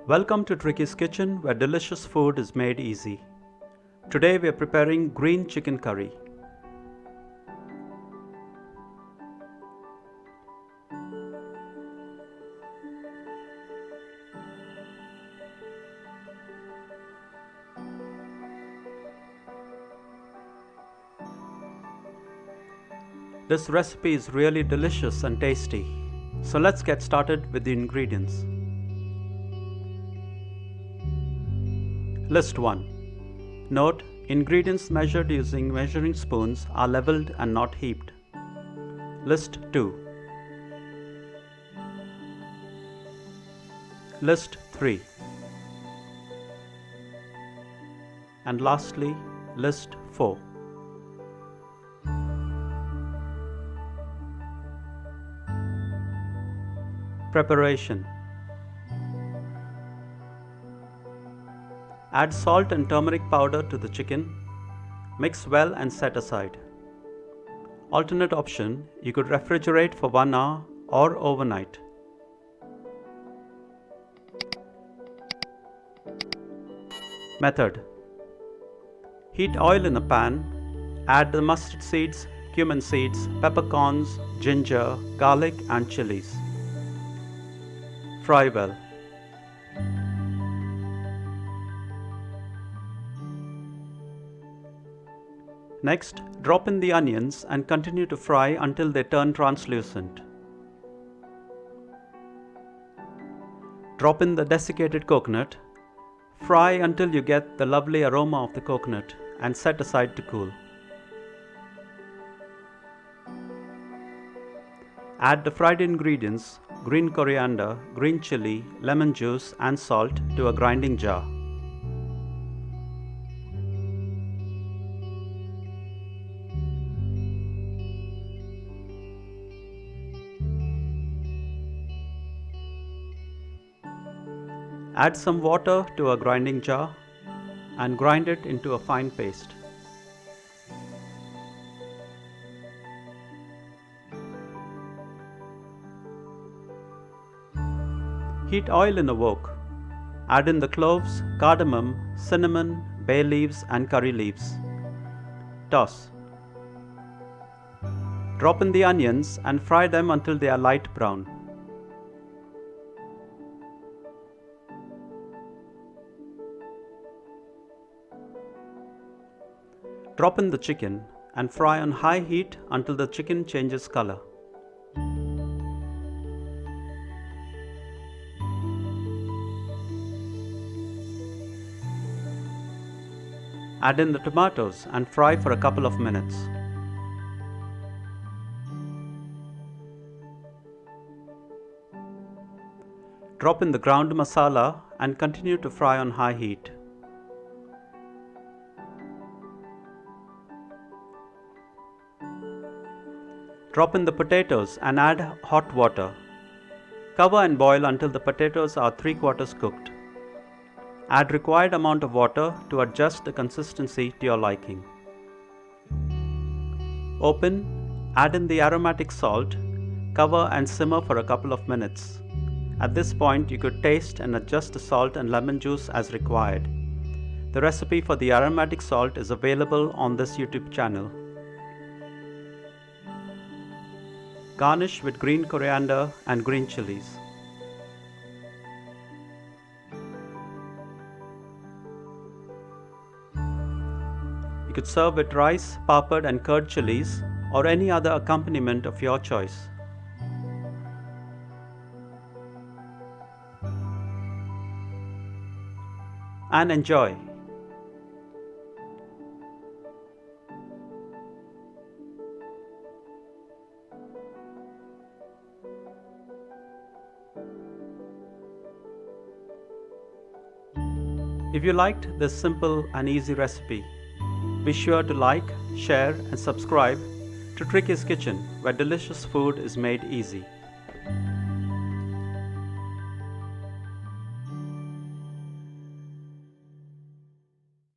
Welcome to Tricky's Kitchen, where delicious food is made easy. Today we are preparing green chicken curry. This recipe is really delicious and tasty. So let's get started with the ingredients. List 1. Note: ingredients measured using measuring spoons are leveled and not heaped. List 2. List 3. And lastly, list 4. Preparation. Add salt and turmeric powder to the chicken. Mix well and set aside. Alternate option: you could refrigerate for 1 hour or overnight. Method: heat oil in a pan. Add the mustard seeds, cumin seeds, peppercorns, ginger, garlic and chilies. Fry well. Next, drop in the onions and continue to fry until they turn translucent. Drop in the desiccated coconut. Fry until you get the lovely aroma of the coconut and set aside to cool. Add the fried ingredients, green coriander, green chilli, lemon juice and salt to a grinding jar. Add some water to a grinding jar and grind it into a fine paste. Heat oil in a wok. Add in the cloves, cardamom, cinnamon, bay leaves and curry leaves. Toss. Drop in the onions and fry them until they are light brown. Drop in the chicken and fry on high heat until the chicken changes color. Add in the tomatoes and fry for a couple of minutes. Drop in the ground masala and continue to fry on high heat. Drop in the potatoes and add hot water. Cover and boil until the potatoes are 3/4 cooked. Add required amount of water to adjust the consistency to your liking. Open, add in the aromatic salt, cover and simmer for a couple of minutes. At this point, you could taste and adjust the salt and lemon juice as required. The recipe for the aromatic salt is available on this YouTube channel. Garnish with green coriander and green chillies. You could serve with rice, papad and curd chilies or any other accompaniment of your choice. And enjoy! If you liked this simple and easy recipe, be sure to like, share and subscribe to Tricky's Kitchen, where delicious food is made easy.